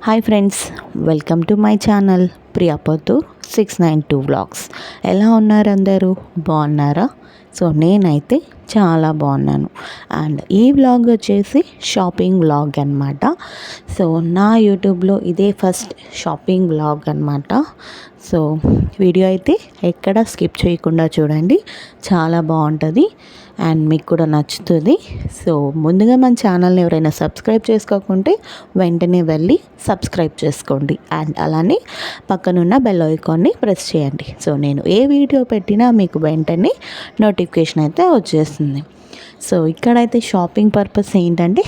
Hi friends, welcome to my channel Priyapattu 692 vlogs. ఎలా ఉన్నారు అందరూ? బాగున్నారా? సో నేనైతే చాలా బాగున్నాను. అండ్ ఈ వ్లాగ్ వచ్చేసి షాపింగ్ వ్లాగ్ అనమాట. సో నా యూట్యూబ్లో ఇదే ఫస్ట్ షాపింగ్ వ్లాగ్ అనమాట. సో వీడియో అయితే ఎక్కడ స్కిప్ చేయకుండా చూడండి, చాలా బాగుంటుంది అండ్ మీకు కూడా నచ్చుతుంది. సో ముందుగా మన ఛానల్ని ఎవరైనా సబ్స్క్రైబ్ చేసుకోకుంటే వెంటనే వెళ్ళి సబ్స్క్రైబ్ చేసుకోండి అండ్ అలానే పక్కనున్న బెల్ ఐకాన్ని ప్రెస్ చేయండి. సో నేను ఏ వీడియో పెట్టినా మీకు వెంటనే నోటిఫికేషన్ అయితే వచ్చేస్తుంది. సో ఇక్కడైతే షాపింగ్ పర్పస్ ఏంటంటే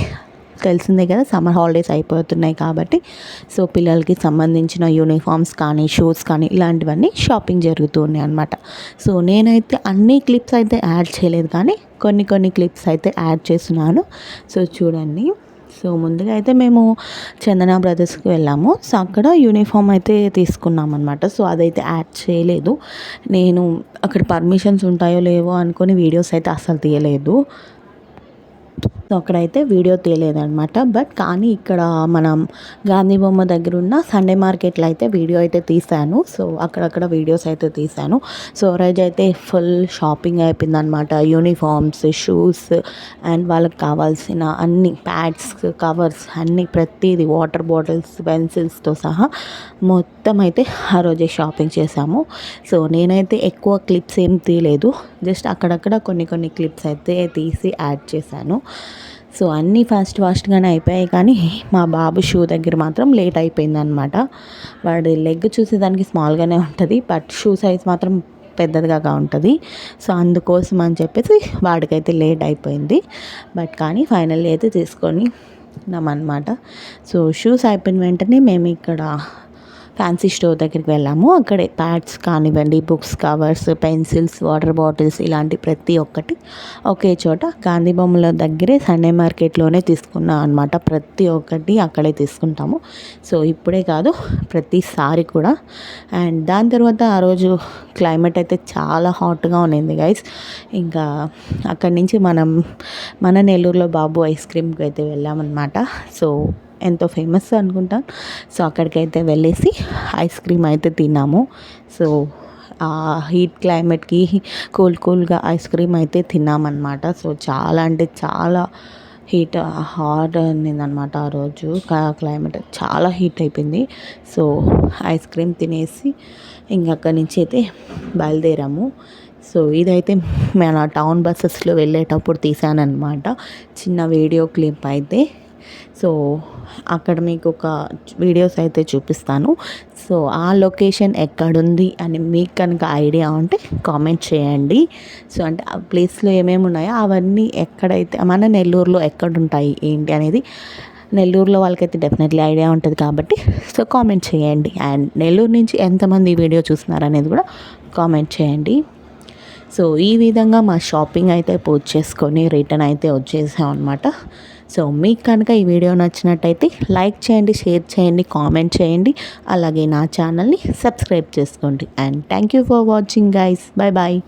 తెలిసిందే కదా, సమ్మర్ హాలిడేస్ అయిపోతున్నాయి కాబట్టి సో పిల్లలకి సంబంధించిన యూనిఫామ్స్ కానీ షూస్ కానీ ఇలాంటివన్నీ షాపింగ్ జరుగుతూ ఉన్నాయి అనమాట. సో నేనైతే అన్ని క్లిప్స్ అయితే యాడ్ చేయలేదు, కానీ కొన్ని క్లిప్స్ అయితే యాడ్ చేస్తున్నాను. సో చూడండి. సో ముందుగా అయితే మేము చందన బ్రదర్స్కి వెళ్ళాము. సో అక్కడ యూనిఫామ్ అయితే తీసుకున్నాం అనమాట. సో అదైతే యాడ్ చేయలేదు. నేను అక్కడ పర్మిషన్స్ ఉంటాయో లేవో అనుకొని వీడియోస్ అయితే అస్సలు తీయలేదు. సో అక్కడైతే వీడియో తీయలేదన్నమాట. బట్ కానీ ఇక్కడ మనం గాంధీ బొమ్మ దగ్గర ఉన్న సండే మార్కెట్లో అయితే వీడియో అయితే తీశాను. సో అక్కడక్కడ వీడియోస్ అయితే తీశాను. సో రోజు అయితే ఫుల్ షాపింగ్ అయిపోయిందనమాట. యూనిఫామ్స్, షూస్ అండ్ వాళ్ళకి కావాల్సిన అన్ని ప్యాడ్స్, కవర్స్ అన్నీ ప్రతిదీ, వాటర్ బాటిల్స్, పెన్సిల్స్తో సహా మొత్తం అయితే ఆ రోజే షాపింగ్ చేశాము. సో నేనైతే ఎక్కువ క్లిప్స్ ఏం తీయలేదు, జస్ట్ అక్కడక్కడ కొన్ని క్లిప్స్ అయితే తీసి యాడ్ చేశాను. సో అన్నీ ఫాస్ట్గానే అయిపోయాయి, కానీ మా బాబు షూ దగ్గర మాత్రం లేట్ అయిపోయిందనమాట. వాడి లెగ్ చూసేదానికి స్మాల్గానే ఉంటుంది, బట్ షూ సైజ్ మాత్రం పెద్దదిగా ఉంటుంది. సో అందుకోసం అని చెప్పేసి వాడికైతే లేట్ అయిపోయింది. బట్ కానీ ఫైనల్లీ అయితే తీసుకొని ఉన్నామన్నమాట. సో షూస్ అయిపోయిన వెంటనే మేము ఇక్కడ ఫ్యాన్సీ స్టోర్ దగ్గరికి వెళ్ళాము. అక్కడే ప్యాడ్స్ కానివ్వండి, books covers, pencils, water bottles ఇలాంటి ప్రతి ఒక్కటి ఒకే చోట గాంధీ బొమ్మల దగ్గరే సండే మార్కెట్లోనే తీసుకున్నాం అనమాట. ప్రతి ఒక్కటి అక్కడే తీసుకుంటాము. సో ఇప్పుడే కాదు, ప్రతిసారి కూడా. అండ్ దాని తర్వాత ఆ రోజు క్లైమేట్ అయితే చాలా హాట్గా ఉండింది గైస్. ఇంకా అక్కడి నుంచి మన నెల్లూరులో బాబు ఐస్ క్రీమ్కి అయితే వెళ్ళామన్నమాట. సో ఎంతో ఫేమస్ అనుకుంటాను. సో అక్కడికైతే వెళ్ళేసి ఐస్ క్రీమ్ అయితే తిన్నాము. సో ఆ హీట్ క్లైమేట్కి కూల్గా ఐస్ క్రీమ్ అయితే తిన్నామన్నమాట. సో చాలా అంటే చాలా హాట్ అయిందనమాట ఆ రోజు. క్లైమేట్ చాలా హీట్ అయిపోయింది. సో ఐస్ క్రీమ్ తినేసి ఇంకా అక్కడి నుంచి అయితే బయలుదేరాము. సో ఇదైతే మన టౌన్ బస్సెస్లో వెళ్ళేటప్పుడు తీసానమాట, చిన్న వీడియో క్లిప్ అయితే. సో అక్కడ మీకు ఒక వీడియోస్ అయితే చూపిస్తాను. సో ఆ లొకేషన్ ఎక్కడుంది అని మీకు కనుక ఐడియా ఉంటే కామెంట్ చేయండి. సో అంటే ఆ ప్లేస్లో ఏమేమి ఉన్నాయో అవన్నీ ఎక్కడైతే మన నెల్లూరులో ఎక్కడుంటాయి ఏంటి అనేది నెల్లూరులో వాళ్ళకైతే డెఫినెట్లీ ఐడియా ఉంటుంది కాబట్టి సో కామెంట్ చేయండి. అండ్ నెల్లూరు నుంచి ఎంతమంది ఈ వీడియో చూస్తున్నారు అనేది కూడా కామెంట్ చేయండి. సో ఈ విధంగా మా షాపింగ్ అయితే పూర్తి చేసుకొని రిటర్న్ అయితే వచ్చేసాం అనమాట. సో మీకు కనుక ఈ వీడియో నచ్చినట్టయితే లైక్ చేయండి, షేర్ చేయండి, కామెంట్ చేయండి, అలాగే నా ఛానల్ని సబ్స్క్రైబ్ చేసుకోండి. And thank you for watching guys. Bye.